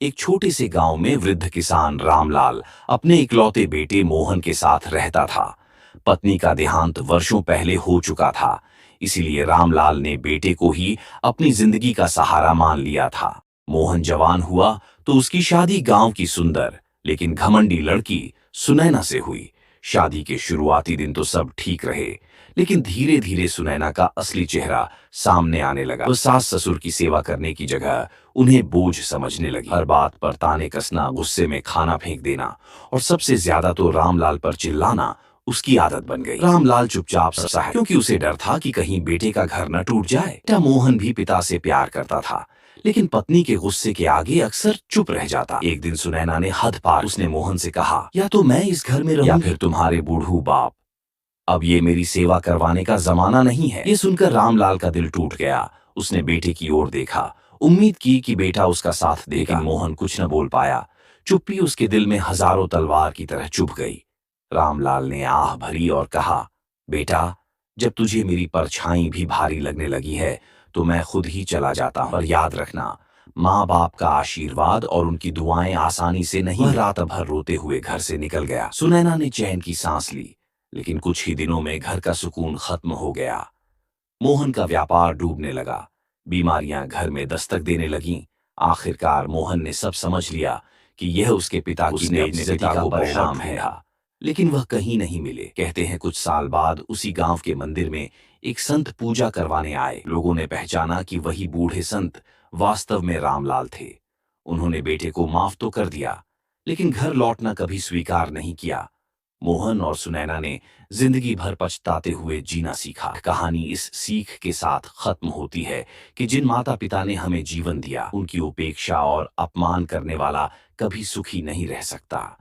एक छोटे से गांव में वृद्ध किसान रामलाल अपने इकलौते बेटे मोहन के साथ रहता था। पत्नी का देहांत वर्षों पहले हो चुका था, इसीलिए रामलाल ने बेटे को ही अपनी जिंदगी का सहारा मान लिया था। मोहन जवान हुआ तो उसकी शादी गांव की सुंदर लेकिन घमंडी लड़की सुनैना से हुई। शादी के शुरुआती दिन तो सब ठीक रहे, लेकिन धीरे धीरे सुनैना का असली चेहरा सामने आने लगा। वो सास ससुर की सेवा करने की जगह उन्हें बोझ समझने लगी। हर बात पर ताने कसना, गुस्से में खाना फेंक देना और सबसे ज्यादा तो रामलाल पर चिल्लाना उसकी आदत बन गई। रामलाल चुपचाप सहा है, क्योंकि उसे डर था कि कहीं बेटे का घर न टूट जाए। बेटा मोहन भी पिता से प्यार करता था, लेकिन पत्नी के गुस्से के आगे अक्सर चुप रह जाता। एक दिन सुनैना ने हद पार, उसने मोहन से कहा, या तो मैं इस घर में रहूं या फिर तुम्हारे बूढ़ू बाप। अब ये मेरी सेवा करवाने का जमाना नहीं है। ये सुनकर रामलाल का दिल टूट गया। उसने बेटे की ओर देखा, उम्मीद की कि बेटा उसका साथ देगा, लेकिन मोहन कुछ न बोल पाया। चुप्पी उसके दिल में हजारों तलवार की तरह चुभ गई। रामलाल ने आह भरी और कहा, बेटा, जब तुझे मेरी परछाई भी भारी लगने लगी है तो मैं खुद ही चला जाता हूं। पर याद रखना, माँ बाप का आशीर्वाद और उनकी दुआएं आसानी से नहीं। वह रात भर रोते हुए घर से निकल गया। सुनैना ने चैन की सांस ली, लेकिन कुछ ही दिनों में घर का सुकून खत्म हो गया। मोहन का व्यापार डूबने लगा, बीमारियां घर में दस्तक देने लगीं। आखिरकार मोहन ने सब समझ लिया कि यह उसके पिता की बेइज्जती का परिणाम है। लेकिन वह कहीं नहीं मिले। कहते हैं कुछ साल बाद उसी गांव के मंदिर में एक संत पूजा करवाने आए। लोगों ने पहचाना कि वही बूढ़े संत वास्तव में रामलाल थे। उन्होंने बेटे को माफ तो कर दिया, लेकिन घर लौटना कभी स्वीकार नहीं किया। मोहन और सुनैना ने जिंदगी भर पछताते हुए जीना सीखा। कहानी इस सीख के साथ खत्म होती है कि जिन माता पिता ने हमें जीवन दिया, उनकी उपेक्षा और अपमान करने वाला कभी सुखी नहीं रह सकता।